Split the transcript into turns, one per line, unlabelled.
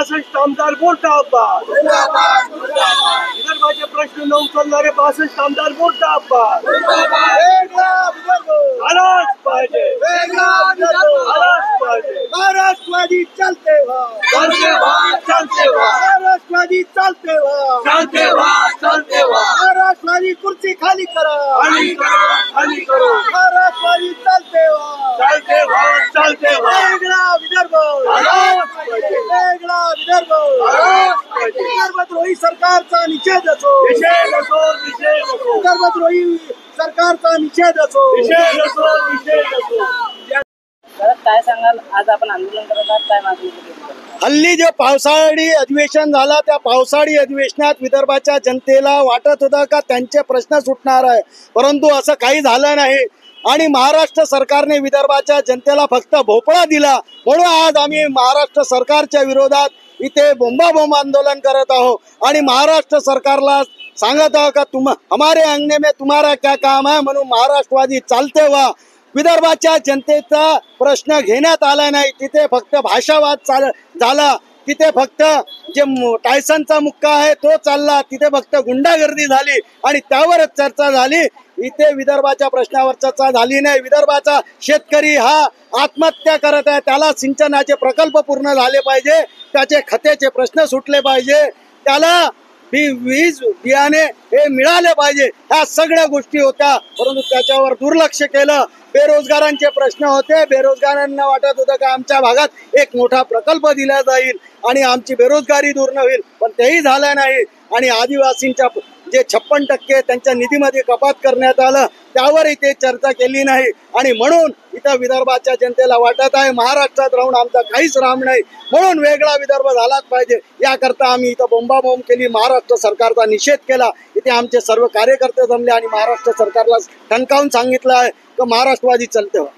62 आमदार मुर्दाबाद, विदर्भाचे प्रश्न न उचलणारे 62 आमदार मुर्दाबाद, आलाच पाहिजे, आलाच पाहिजे,
महाराष्ट्रवादी चलते व्हा,
चलते व्हा, चलते व्हा,
महाराष्ट्रवादी चलते व्हा,
चलते व्हा, चलते व्हा,
महाराष्ट्रवादी खुर्ची खाली करा,
खाली करो, खाली करो,
महाराष्ट्रवादी चलते व्हा,
चलते व्हा, चलते व्हा,
वेगळा विदर्भ,
आलाच पाहिजे,
वेगळा विदर्भ,
आलाच पाहिजे,
विदर्भद्रोही सरकारचा निषेध असो,
निषेध असो, निषेध असो,
विदर्भद्रोही सरकारचा निषेध असो,
निषेध असो, निषेध असो.
काय सांगाल, आज आपण आंदोलन करत आहात, काय मागणी केली?
हल्ली जे पावसाळी अधिवेशन झाला त्या पावसाळी अधिवेशनात विदर्भाच्या जनतेला वाटत होतं का त्यांचे प्रश्न सुटणार आहे, परंतु असं काही झालं नाही आणि महाराष्ट्र सरकारने विदर्भाच्या जनतेला फक्त भोपळा दिला. म्हणून आज आम्ही महाराष्ट्र सरकारच्या विरोधात इथे बोंबाबोंब आंदोलन करत आहोत आणि महाराष्ट्र सरकारला सांगत आहोत का हमारे अंगणे में तुम्हारा क्या काम है, म्हणून महाराष्ट्रवादी चालते व्हा. विदर्भाच्या जनतेचा प्रश्न घेण्यात आला नाही, तिथे फक्त भाषावाद झाला, तिथे फक्त जे टायसनचा मुक्का आहे तो चालला, तिथे फक्त गुंडागर्दी झाली आणि त्यावरच चर्चा झाली. इथे विदर्भाच्या प्रश्नावर चर्चा झाली नाही. विदर्भाचा शेतकरी हा आत्महत्या करत आहे, त्याला सिंचनाचे प्रकल्प पूर्ण झाले पाहिजे, त्याचे खतेचे प्रश्न सुटले पाहिजे, त्याला वीज बियाणे हे मिळाले पाहिजे. ह्या सगळ्या गोष्टी होत्या, परंतु त्याच्यावर दुर्लक्ष केलं. बेरोजगारांचे प्रश्न होते, बेरोजगारांना वाटत होतं का आमच्या भागात एक मोठा प्रकल्प दिला जाईल आणि आमची बेरोजगारी दूर न होईल, पण तेही झालं नाही. आणि आदिवासींच्या जे 56% त्यांच्या निधीमध्ये कपात करण्यात आलं त्यावर इथे चर्चा केली नाही. आणि म्हणून इथं विदर्भाच्या जनतेला वाटत आहे महाराष्ट्रात राहून आमचा काहीच राम नाही, म्हणून वेगळा विदर्भ झालाच पाहिजे. याकरता आम्ही इथं बोंबाबोंब केली, महाराष्ट्र सरकारचा निषेध केला. इथे आमचे सर्व कार्यकर्ते जमले आणि महाराष्ट्र सरकारला ठणकावून सांगितलं आहे की महाराष्ट्रवादी चलते व्हा.